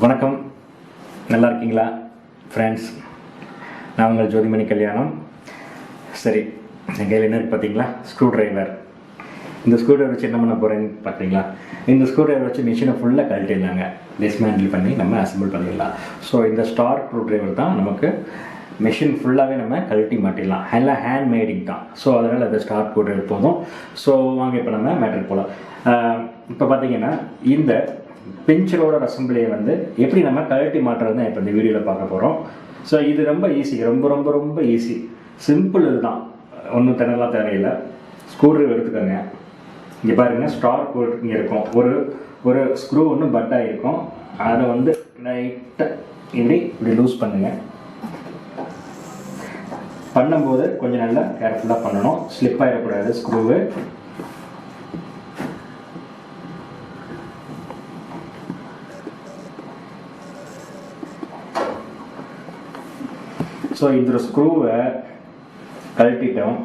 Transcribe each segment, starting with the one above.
வணக்கம், நல்லா இருக்கீங்களா ஃப்ரெண்ட்ஸ்? நான் உங்கள் ஜோதிமணி கல்யாணம். சரி, என் கையில் என்ன இருக்குது பார்த்தீங்களா? Screw driver. இந்த ஸ்க்ரூ ட்ரைவர் வச்சு என்ன பண்ண போகிறேன்னு பார்த்தீங்களா? இந்த ஸ்க்ரூ ட்ரைவர் வச்சு மிஷினை ஃபுல்லாக கழட்டிடலாங்க. டிஸ்மேண்டில் பண்ணி நம்ம அசம்பிள் பண்ணிடலாம். ஸோ இந்த ஸ்டார் ஸ்க்ரூ ட்ரைவர் தான் நமக்கு மிஷின் ஃபுல்லாகவே நம்ம கழட்டி மாட்டிடலாம். எல்லாம் ஹேண்ட் மேடிங் தான். ஸோ அதனால் அந்த ஸ்டார் ஸ்க்ரூ ட்ரைவர் போதும். ஸோ வாங்க இப்போ நம்ம மேட்டர் போகலாம். இப்போ பார்த்தீங்கன்னா இந்த பிஞ்சரோட அசம்பிளியை வந்து எப்படி நம்ம கழட்டி மாட்டுறதுன்னு இப்போ இந்த வீடியோவில் பார்க்க போகிறோம். ஸோ இது ரொம்ப ஈஸி, ரொம்ப ரொம்ப ரொம்ப ஈஸி, சிம்பிள். இதுதான், ஒன்றும் திணறலாம் தேவையில்லை. ஸ்க்ரூ ட்ரைவர் எடுத்துக்கோங்க. இங்கே பாருங்கள், ஸ்டார் ஸ்க்ரூ இங்கே இருக்கும். ஒரு ஸ்க்ரூ ஒன்று பட்டாக இருக்கும். அதை வந்து லைட்டாக இப்படி லூஸ் பண்ணுங்கள். பண்ணும்போது கொஞ்சம் நல்லா கேர்ஃபுல்லாக பண்ணணும், ஸ்லிப் ஆகிடக்கூடாது ஸ்க்ரூவு. ஸோ இந்த ஸ்க்ரூவை கழட்டிட்டோம்.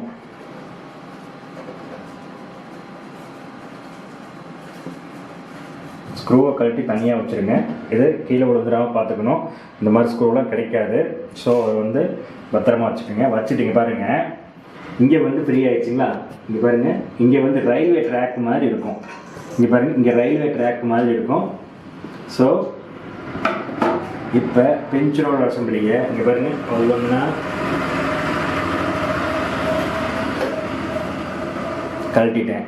ஸ்க்ரூவை கழட்டி தனியாக வச்சுருங்க. இது கீழே விழுந்துடாமல் பார்த்துக்கணும். இந்த மாதிரி ஸ்க்ரூவெலாம் கிடைக்காது. ஸோ அதை வந்து பத்திரமா வச்சுக்கோங்க. வச்சுட்டிங்க பாருங்கள், இங்கே வந்து ஃப்ரீ ஆகிடுச்சிங்களா? இங்கே பாருங்கள், இங்கே வந்து ரயில்வே ட்ராக் மாதிரி இருக்கும். இங்கே பாருங்கள், இங்கே ரயில்வே ட்ராக் மாதிரி இருக்கும். ஸோ இப்போ பிஞ்சரோட அசம்பிளியை இங்கே பாருங்கள், ஒவ்வொன்றா கழட்டிட்டேன்.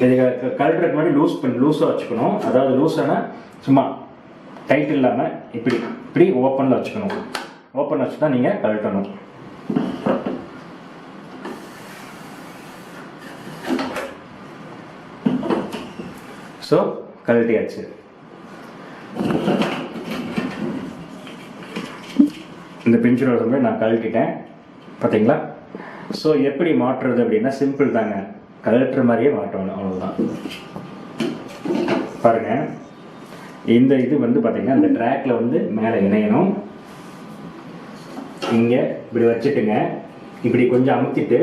இது கழட்டுறதுக்கு முன்னாடி லூஸாக வச்சுக்கணும். அதாவது லூஸானா சும்மா டைட் இல்லாமல் இப்படி ஓப்பனில் வச்சுக்கணும். ஓப்பன் வச்சு தான் நீங்கள் கழட்டணும். ஸோ கழட்டியாச்சு. இந்த பிஞ்சரோட அசம்பிளி நான் கழட்டிட்டேன், பார்த்தீங்களா? ஸோ எப்படி மாட்டுறது அப்படின்னா சிம்பிள் தாங்க, கழட்டுற மாதிரியே மாட்டணும், அவ்வளோதான். பாருங்கள், இந்த இது வந்து பார்த்தீங்கன்னா இந்த ட்ராக்ல வந்து மேலே இணையணும். இங்கே இப்படி வச்சுட்டுங்க, இப்படி கொஞ்சம் அமுத்திட்டு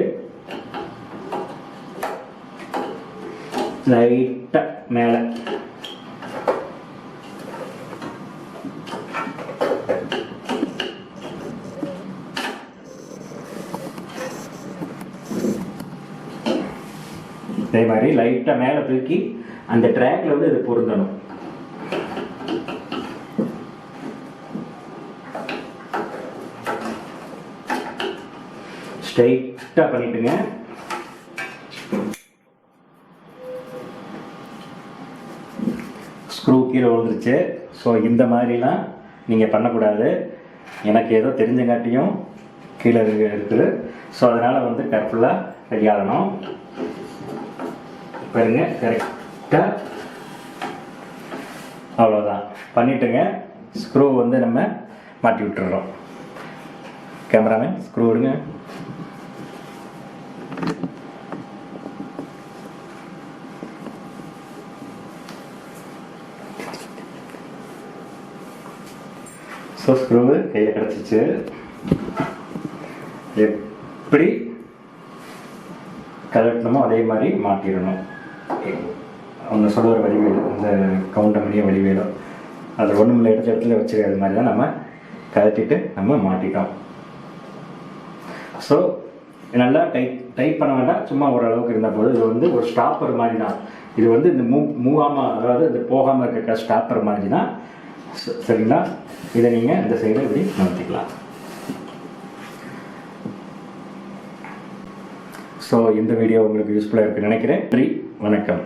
லைட்டாக மேலே இதே மாதிரி லைட்டாக மேலே தூக்கி அந்த ட்ராக்ல வந்து இது பொருந்தணும். ஸ்ட்ரைட்டாக பண்ணிட்டுங்க. ஸ்க்ரூ கீழே விழுந்துருச்சு. ஸோ இந்த மாதிரிலாம் நீங்கள் பண்ணக்கூடாது. எனக்கு ஏதோ தெரிஞ்சங்காட்டியும் கீழே இருக்குது. ஸோ அதனால் வந்து கேர்ஃபுல்லாக கையாளணும். பாருங்க, கரெக்டாக அவ்வளோதான் பண்ணிட்டுங்க. ஸ்க்ரூ வந்து நம்ம மாட்டி விட்டுறோம். கேமராமேன் ஸ்க்ரூ விடுங்க. ஸோ ஸ்க்ரூவு கையில் கிடச்சிச்சு. எப்படி கலட்டணுமோ அதே மாதிரி மாட்டிடணும். அவங்க சொல்லுற வடிவேலும், இந்த கவுண்டமணிய வடிவேலும், அது ஒன்றும் எடுத்த இடத்துல வச்சுருக்கிறது மாதிரி தான் நம்ம கழட்டிட்டு நம்ம மாட்டிட்டோம். ஸோ நல்லா டைட் பண்ண வேண்டாம், சும்மா ஓரளவுக்கு இருந்தால் போதும். இது வந்து ஒரு ஸ்டாப்பர் மாதிரி தான். இது வந்து இந்த மூவாமல், அதாவது இது போகாமல் இருக்க ஸ்டாப்பர் மாதிரி தான். சரிங்களா? இதை நீங்கள் இந்த சைடை இப்படி நகர்த்திக்கலாம். ஸோ இந்த வீடியோ உங்களுக்கு யூஸ்ஃபுல்லாக இருக்குன்னு நினைக்கிறேன். நன்றி, வணக்கம்.